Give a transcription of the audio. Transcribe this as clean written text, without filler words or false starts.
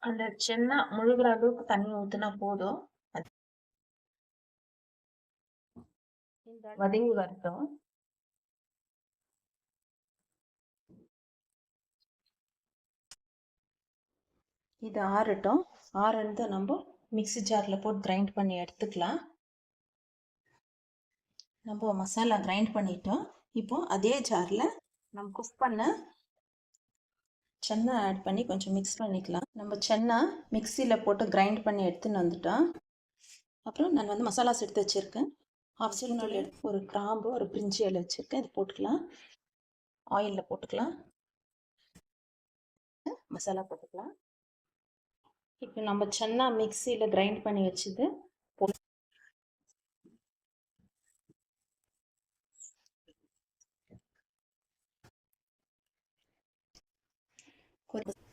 அந்த சென்னா முழுகிற அளவுக்கு தண்ணி ஊத்துனா போதும். வதங்கி வரட்டும். இது ஆறட்டும். ஆறந்து நம்ம மிக்ஸி ஜாரில் போட்டு கிரைண்ட் பண்ணி எடுத்துக்கலாம். நம்ம மசாலா கிரைண்ட் பண்ணிட்டோம். இப்போ அதே ஜாரில் நம்ம குக் பண்ண சென்னா ஆட் பண்ணி கொஞ்சம் மிக்ஸ் பண்ணிக்கலாம். நம்ம சென்னா மிக்சியில் போட்டு கிரைண்ட் பண்ணி எடுத்துன்னு வந்துட்டோம். அப்புறம் நான் வந்து மசாலாஸ் எடுத்து வச்சுருக்கேன். ஹாஃப் ஸ்பூன் ஒரு கிராம்பு, ஒரு பிரிஞ்சி இலை வச்சுருக்கேன். இது போட்டுக்கலாம். ஆயிலில் போட்டுக்கலாம். மசாலா போட்டுக்கலாம். இப்போ நம்ம சென்னா மிக்சியில் கிரைண்ட் பண்ணி வச்சது